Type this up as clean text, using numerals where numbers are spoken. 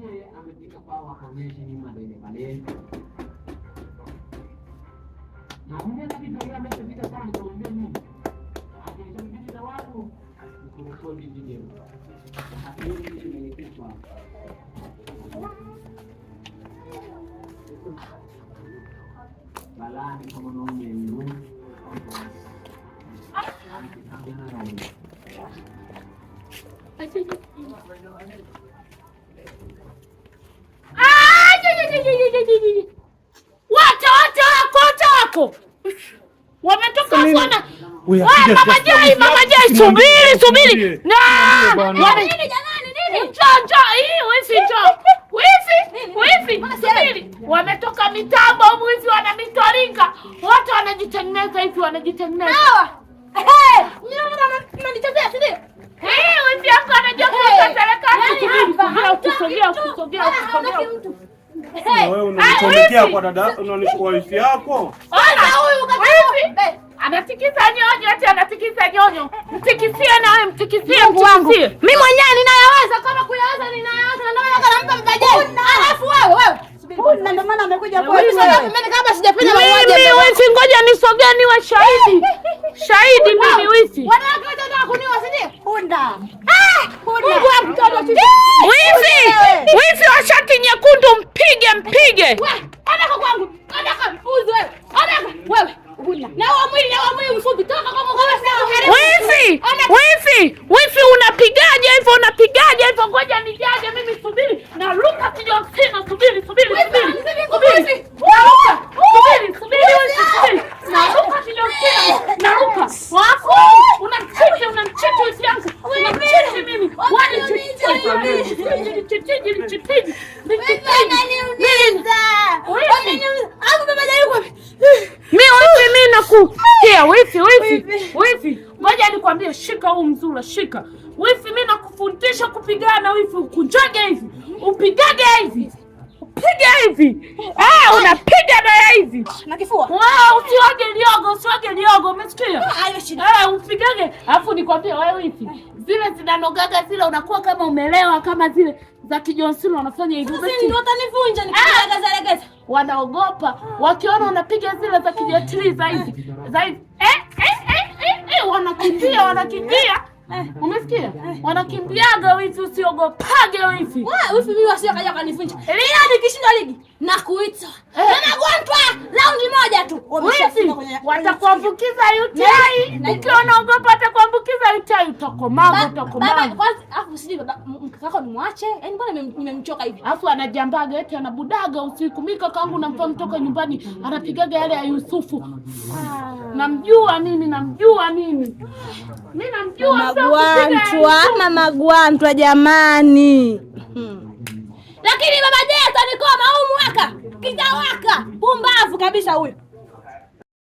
Yeye amefika kwao akaonyesha nyuma ndio ile pale. Na mimi ndio amefika sana kwa mimi. Akiisha video za watu kurekodi video. Hii imeletwa. Balani kama naomba mimi. Wako wametoka sana. Mama Jai, subiri. Na nini jamani, nini? Wifi. Subiri. Wametoka mitambo mwizi wana mitoringa. Wote wanajitengeneza hivi, wanajitengeneza. Mnanichezea si ndio? Wifi yako anajua kwa serikali. Tusogea. Wewe unanichomekea kwa dada, unanishukua wifi yako. Wifi anatikisa nyonyo, ati anatikisa nyonyo. Mtikisie na wewe, mtikisie wangu. Mimi mwenyewe ninayaweza, kama kuyaweza ninayaweza. Ndio maana kanampa mtaje. Alafu wewe subiri. Ndio maana amekuja kwa hiyo. Mimi kama sijapenda mmoja. Mimi wifi, ngoja nisogee niwe shahidi. Shahidi mimi wifi. Wanawake wanataka kuniua si ndio? Punda. Wifi wa shati nyekundu, mpige. Ondoka kwangu. Ondoka mpuzi wewe. Ondoka wewe. Na mwili mfupi toka kwa Wifi unapigaje hivyo? Ngoja nijaje mimi, subiri. Naruka kijosina, subiri. Naruka kijosina. Wafu unamchiti wifi yangu. Unamchiti mimi. Mimi nakusikia wifi. Ngoja nikwambie, shika huu mzula, shika. Wifi, mimi nakufundisha kupigana wifi, ukunjage hivi. Upigage hivi. Piga hivi. Unapiga na hivi. Na kifua. Usiwage liogo, umesikia? Hayo shida. Upigage. Alafu nikwambie wewe wifi, zile zinanogaga zile unakuwa kama umelewa, kama zile za kijonsilo wanafanya hivi. Sasa ndio utanivunja nikipiga zalegeza. Wanaogopa wakiona unapiga zile za kijatili zaidi. Wanakimbia. Umesikia? Wanakimbiaga wifi, usiogopage wifi. Wifi mimi wasio kaja kanivunja. Leo nikishinda ligi na kuita. Na nagonjwa raundi moja tu. Wifi watakuambukiza UTI. Ukiwa unaogopa atakuambukiza UTI, utakomaga. Kwanza afu sije baba mkaka nimwache. Yaani mbona nimemchoka hivi? Afu anajambaga eti anabudaga usiku. Mika kangu nampa mtoka nyumbani anapigaga yale ya Yusufu. Namjua mimi. Mimi namjua Mama Gwantwa jamani. Lakini baba Jeta nikoma huu mwaka kitawaka. Pumbavu kabisa huyo.